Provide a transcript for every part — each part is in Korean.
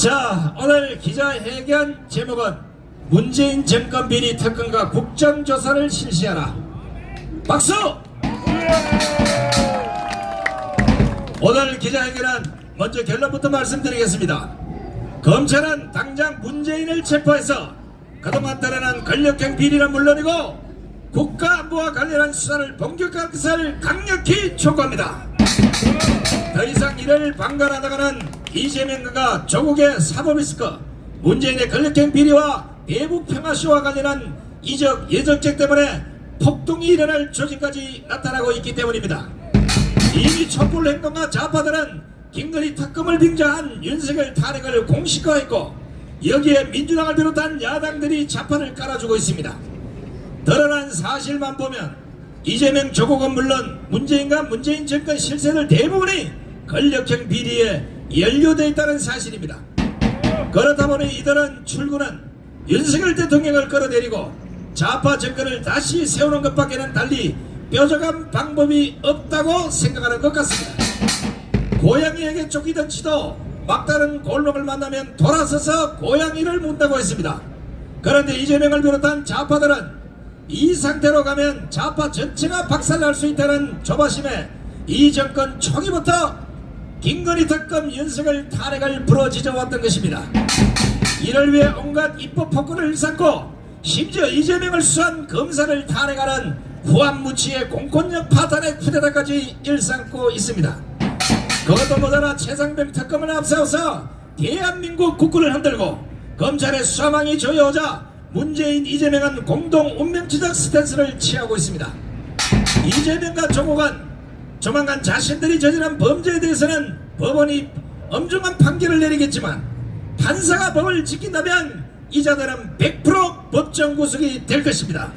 자, 오늘 기자회견 제목은 문재인 정권 비리 특검과 국정조사를 실시하라. 박수! 오늘 기자회견은 먼저 결론부터 말씀드리겠습니다. 검찰은 당장 문재인을 체포해서 그동안 드러난 권력형 비리는 물론이고 국가안보와 관련한 수사를 본격화할 것을 강력히 촉구합니다. 더 이상 이를 방관하다가는 이재명과 조국의 사법리스크, 문재인의 권력형 비리와 대북 평화쇼와 관련한 이적 예적죄 때문에 폭동이 일어날 조짐까지 나타나고 있기 때문입니다. 이미 촛불 행동가 좌파들은 김건희 특검을 빙자한 윤석열 탄핵을 공식화했고 여기에 민주당을 비롯한 야당들이 좌판을 깔아주고 있습니다. 드러난 사실만 보면 이재명 조국은 물론 문재인과 문재인 정권 실세들 대부분이 권력형 비리에 연루되어 있다는 사실입니다. 그렇다 보니 이들은 출구는 윤석열 대통령을 끌어내리고 좌파 정권을 다시 세우는 것밖에는 달리 뾰족한 방법이 없다고 생각하는 것 같습니다. 고양이에게 쫓기던 쥐도 막다른 골목을 만나면 돌아서서 고양이를 문다고 했습니다. 그런데 이재명을 비롯한 좌파들은 이 상태로 가면 좌파 전체가 박살날 수 있다는 조바심에 이 정권 초기부터 김건희 특검 윤석열 탄핵을 부러지져왔던 것입니다. 이를 위해 온갖 입법 폭군을 일삼고 심지어 이재명을 수사한 검사를 탄핵하는 후한무치의 공권력 파탄의 쿠데타까지 일삼고 있습니다. 그것도 모자라 최상병 특검을 앞세워서 대한민국 국군을 흔들고 검찰의 수사망이 조여오자 문재인 이재명은 공동 운명치적 스탠스를 취하고 있습니다. 이재명과 조국은 조만간 자신들이 저지른 범죄에 대해서는 법원이 엄중한 판결을 내리겠지만 판사가 법을 지킨다면 이자들은 100% 법정 구속이 될 것입니다.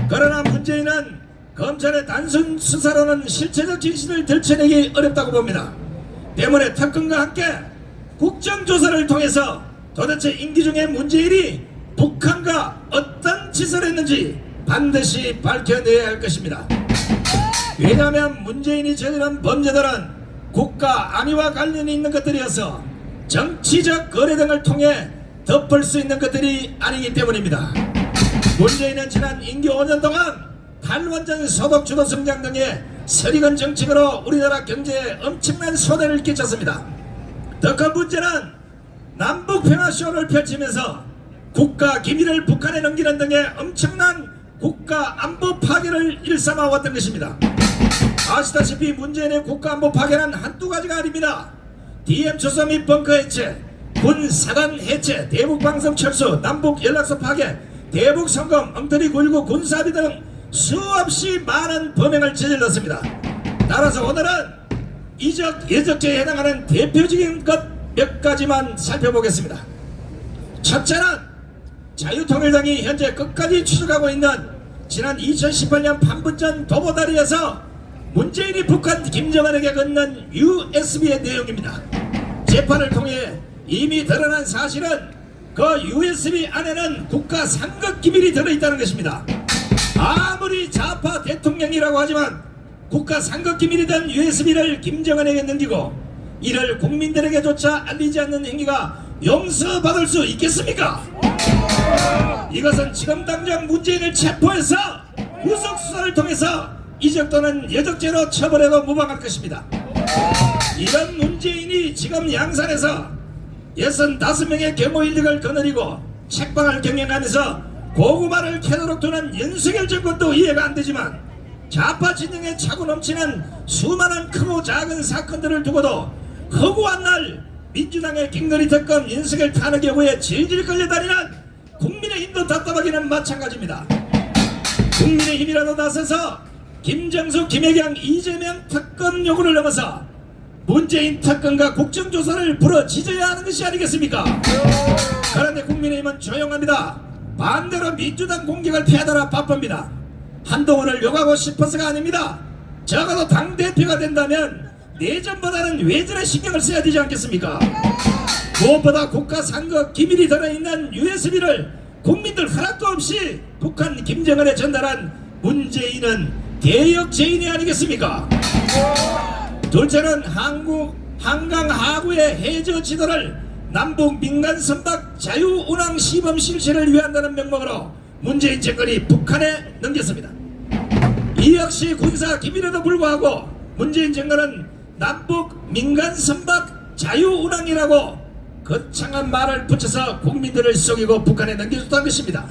그러나 문재인은 검찰의 단순 수사로는 실체적 진실을 들춰내기 어렵다고 봅니다. 때문에 특검과 함께 국정조사를 통해서 도대체 임기 중에 문재인이 북한과 어떤 짓을 했는지 반드시 밝혀내야 할 것입니다. 왜냐하면 문재인이 저지른 범죄들은 국가 안위와 관련이 있는 것들이어서 정치적 거래 등을 통해 덮을 수 있는 것들이 아니기 때문입니다. 문재인은 지난 임기 5년 동안 탈원전 소득 주도 성장 등의 서리건 정책으로 우리나라 경제에 엄청난 손해를 끼쳤습니다. 더 큰 문제는 남북 평화쇼를 펼치면서 국가 기밀을 북한에 넘기는 등의 엄청난 국가 안보 파괴를 일삼아 왔던 것입니다. 아시다시피 문재인의 국가 안보 파괴는 한두 가지가 아닙니다. DM 초소 및 벙커 해체, 군 사단 해체, 대북 방송 철수, 남북 연락소 파괴, 대북 성공, 엉터리 9.19 군사비 등 수없이 많은 범행을 저질렀습니다. 따라서 오늘은 이적 예적죄에 해당하는 대표적인 것 몇 가지만 살펴보겠습니다. 첫째는 자유통일당이 현재 끝까지 추적하고 있는 지난 2018년 판문점 도보다리에서 문재인이 북한 김정은에게 건넨 USB의 내용입니다. 재판을 통해 이미 드러난 사실은 그 USB 안에는 국가 상급 기밀이 들어있다는 것입니다. 아무리 좌파 대통령이라고 하지만 국가 상급 기밀이던 USB를 김정은에게 넘기고 이를 국민들에게조차 알리지 않는 행위가 용서받을 수 있겠습니까? 이것은 지금 당장 문재인을 체포해서 구속수사를 통해서 이적 또는 여적죄로 처벌해도 무방할 것입니다. 이런 문재인이 지금 양산에서 65명의 경호 인력을 거느리고 책방을 경영하면서 고구마를 캐도록 두는 윤석열 정권도 이해가 안되지만 좌파 진영에 차고 넘치는 수많은 크고 작은 사건들을 두고도 허구한 날 민주당의 김건희 특검 윤석열 탄핵 여부에 질질 끌려다니는 국민의힘도 답답하기는 마찬가지입니다. 국민의힘이라도 나서서 김정숙, 김혜경, 이재명 특검 요구를 넘어서 문재인 특검과 국정조사를 부러지져야 하는 것이 아니겠습니까? 그런데 국민의힘은 조용합니다. 반대로 민주당 공격을 피하느라 바쁩니다. 한동훈을 욕하고 싶어서가 아닙니다. 적어도 당대표가 된다면 내전보다는 외전에 신경을 써야 되지 않겠습니까? 무엇보다 국가 상급 기밀이 들어있는 USB를 국민들 허락도 없이 북한 김정은에 전달한 문재인은 대역죄인이 아니겠습니까? 둘째는 한강 하구의 해저 지도를 남북 민간 선박 자유운항 시범 실시를 위한다는 명목으로 문재인 정권이 북한에 넘겼습니다. 이 역시 군사 기밀에도 불구하고 문재인 정권은 남북 민간 선박 자유운항이라고 거창한 말을 붙여서 국민들을 속이고 북한에 넘겨줬다는 것입니다.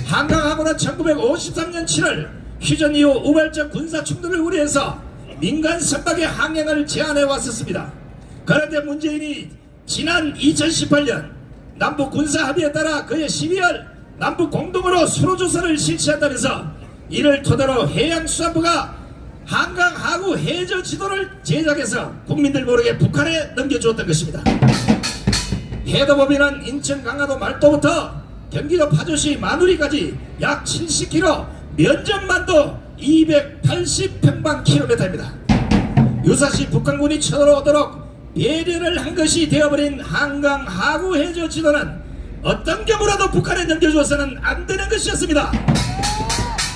한강하고는 1953년 7월 휴전 이후 우발적 군사 충돌을 우려해서 민간 선박의 항행을 제한해 왔었습니다. 그런데 문재인이 지난 2018년 남북 군사 합의에 따라 그해 12월 남북 공동으로 수로조사를 실시한다면서 이를 토대로 해양수산부가 한강 하구 해저 지도를 제작해서 국민들 모르게 북한에 넘겨주었던 것입니다. 해도범위는 인천 강화도 말도부터 경기도 파주시 마누리까지 약 70km, 면적만도 280평방킬로미터입니다. 유사시 북한군이 쳐들어오도록 배려를 한 것이 되어버린 한강 하구 해저 지도는 어떤 경우라도 북한에 넘겨주어서는 안 되는 것이었습니다.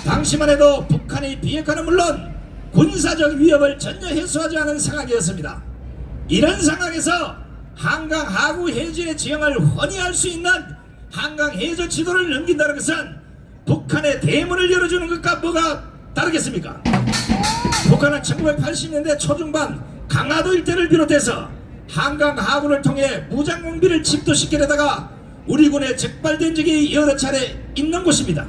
당시만 해도 북한의 비핵화는 물론 군사적 위협을 전혀 해소하지 않은 상황이었습니다. 이런 상황에서 한강 하구 해저의 지형을 훤히 알 수 있는 한강 해저 지도를 넘긴다는 것은 북한의 대문을 열어주는 것과 뭐가 다르겠습니까? 북한은 1980년대 초중반 강화도 일대를 비롯해서 한강 하구를 통해 무장공비를 침투시키려다가 우리 군에 적발된 적이 여러 차례 있는 곳입니다.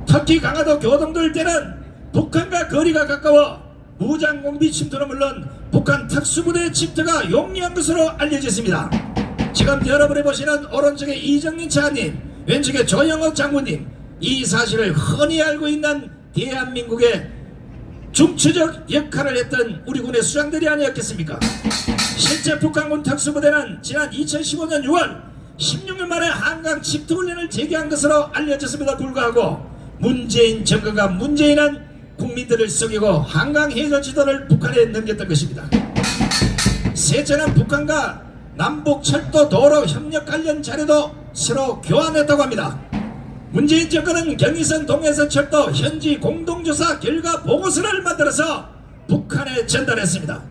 특히 강화도 교동도 일대는 북한과 거리가 가까워 무장공비 침투는 물론 북한 특수부대의 침투가 용이한 것으로 알려져 있습니다. 지금 여러분이 보시는 오른쪽에 이정민 차관님, 왼쪽에 조영옥 장군님, 이 사실을 흔히 알고 있는 대한민국의 중추적 역할을 했던 우리 군의 수장들이 아니었겠습니까? 실제 북한군 특수부대는 지난 2015년 6월 16년 만에 한강 침투훈련을 재개한 것으로 알려졌음에도 불구하고 문재인 정권과 문재인은 국민들을 속이고 한강 해저 지도를 북한에 넘겼던 것입니다. 셋째는 북한과 남북 철도 도로 협력 관련 자료도 서로 교환했다고 합니다. 문재인 정권은 경의선 동해선 철도 현지 공동조사 결과 보고서를 만들어서 북한에 전달했습니다.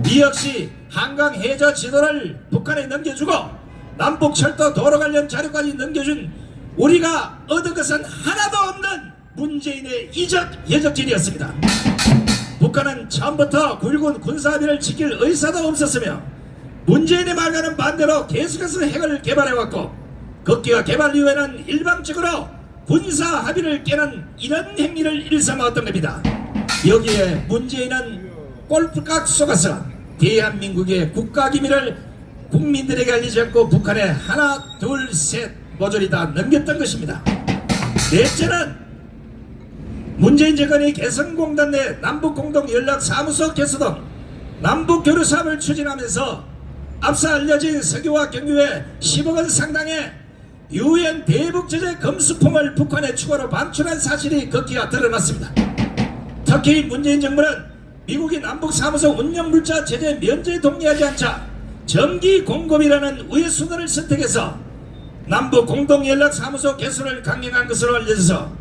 이 역시 한강 해저 지도를 북한에 넘겨주고 남북 철도 도로 관련 자료까지 넘겨준 우리가 얻은 것은 하나도 없는 문재인의 이적 여적질이었습니다. 북한은 처음부터 9.19 군사합의를 지킬 의사도 없었으며 문재인의 말과는 반대로 계속해서 핵을 개발해왔고 극기와 개발 이후에는 일방적으로 군사합의를 깨는 이런 행위를 일삼아왔던 겁니다. 여기에 문재인은 꼴깍 속아서 대한민국의 국가기밀을 국민들에게 알리지 않고 북한에 하나 둘 셋 모조리 다 넘겼던 것입니다. 넷째는 문재인 정권이 개성공단 내 남북공동연락사무소 개소 등 남북교류사업을 추진하면서 앞서 알려진 석유와 경유에 10억 원 상당의 유엔 대북제재 검수품을 북한에 추가로 반출한 사실이 극기가 드러났습니다. 특히 문재인 정부는 미국이 남북사무소 운영물자 제재 면제에 동의하지 않자 정기 공급이라는 우회수단을 선택해서 남북공동연락사무소 개소를 강행한 것으로 알려져서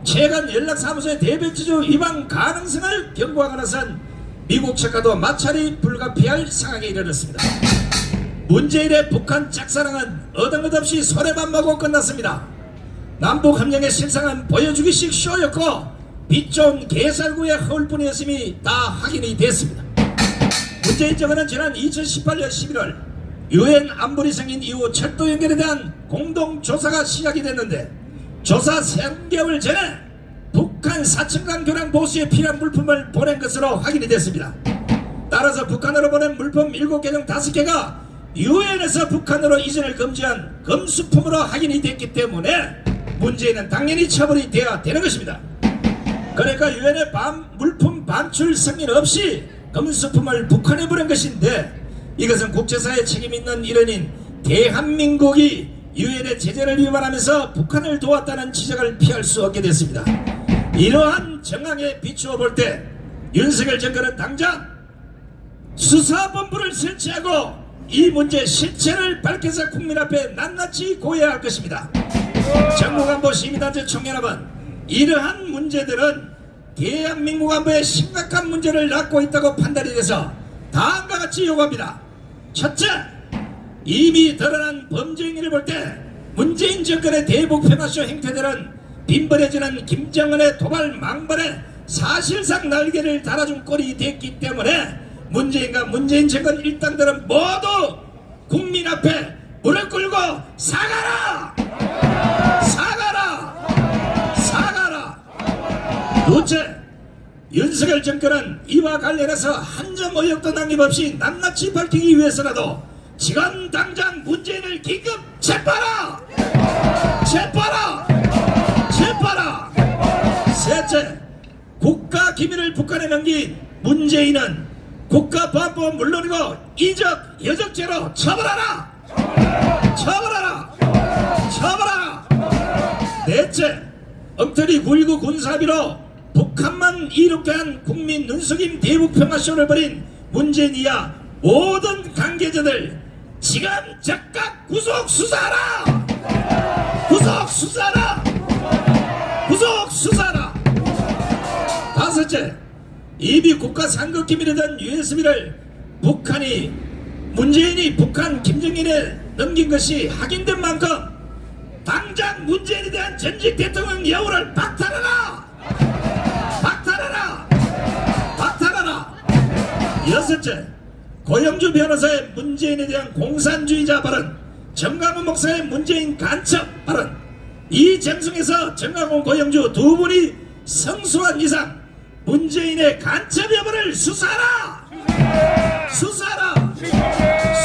최근 연락사무소의 대백지주 위반 가능성을 경고하고 나선 미국 측과도 마찰이 불가피할 상황에 이르렀습니다. 문재인의 북한 짝사랑은 어긋없이 소래만 마고 끝났습니다. 남북협력의 실상은 보여주기식 쇼였고 빛 좋은 개살구의 허울뿐이었음이 다 확인이 됐습니다. 문재인 정부는 지난 2018년 11월 유엔 안보리 생긴 이후 철도 연결에 대한 공동조사가 시작이 됐는데 조사 3개월 전에 북한 사천강 교량 보수에 필요한 물품을 보낸 것으로 확인이 됐습니다. 따라서 북한으로 보낸 물품 7개 중 5개가 유엔에서 북한으로 이전을 금지한 검수품으로 확인이 됐기 때문에 문재인은 당연히 처벌이 되어야 되는 것입니다. 그러니까 유엔의 물품 반출 승인 없이 검수품을 북한에 보낸 것인데 이것은 국제사회 책임 있는 일원인 대한민국이 유엔의 제재를 위반하면서 북한을 도왔다는 지적을 피할 수 없게 됐습니다. 이러한 정황에 비추어 볼 때 윤석열 정권은 당장 수사본부를 설치하고 이 문제 실체를 밝혀서 국민 앞에 낱낱이 고해야 할 것입니다. 정부간부 시민단체 총연합은 이러한 문제들은 대한민국 안보에 심각한 문제를 낳고 있다고 판단이 돼서 다음과 같이 요구합니다. 첫째, 이미 드러난 범죄 행위를 볼 때 문재인 정권의 대북 평화쇼 행태들은 빈번해지는 김정은의 도발 망발에 사실상 날개를 달아준 꼴이 됐기 때문에 문재인과 문재인 정권 일당들은 모두 국민 앞에 무릎 꿇고 사과라! 사과라! 사과라! 도대체 윤석열 정권은 이와 관련해서 한 점 의혹도 남김없이 낱낱이 밝히기 위해서라도 지금 당장 문재인을 긴급 체포하라! 체포하라! 체포하라! 셋째, 국가 기밀을 북한에 넘긴 문재인은 국가보안법 물론이고 이적, 여적죄로 처벌하라! 처벌하라! 처벌하라! 넷째, 엉터리 9.19 군사합의로 북한만 이롭게 한 국민 눈속임 대북평화쇼를 벌인 문재인 이하 모든 관계자들 지금 즉각 구속 수사하라! 구속 수사하라! 구속 수사하라! 다섯째, 이미 국가 상급 기밀이던 USB를 문재인이 북한 김정일에 넘긴 것이 확인된 만큼 당장 문재인에 대한 전직 대통령 여우를 박탈하라! 박탈하라! 박탈하라! 여섯째, 고영주 변호사의 문재인에 대한 공산주의자 발언, 정강훈 목사의 문재인 간첩 발언, 이 정승에서 정강훈, 고영주 두 분이 성수한 이상 문재인의 간첩 여부를 수사하라! 수사하라!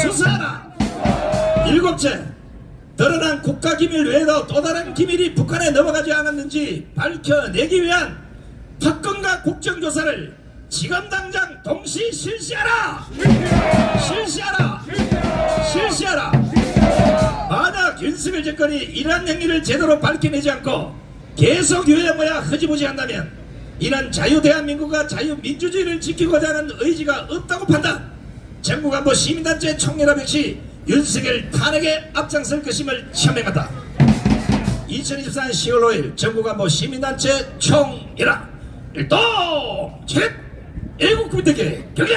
수사하라! 일곱째, 드러난 국가기밀 외에도 또 다른 기밀이 북한에 넘어가지 않았는지 밝혀내기 위한 특검과 국정조사를 지금 당장 동시 실시하라! 실시하라! 실시하라! 만약 윤석열 정권이 이러한 행위를 제대로 밝혀내지 않고 계속 유야무야 흐지부지한다면 이는 자유대한민국과 자유민주주의를 지키고자 하는 의지가 없다고 판단, 전국안보 시민단체 총연합 역시 윤석열 탄핵에 앞장설 것임을 현명하다. 2024년 10월 5일 전국안보 시민단체 총연합 일동 책 애국국민들께 경례!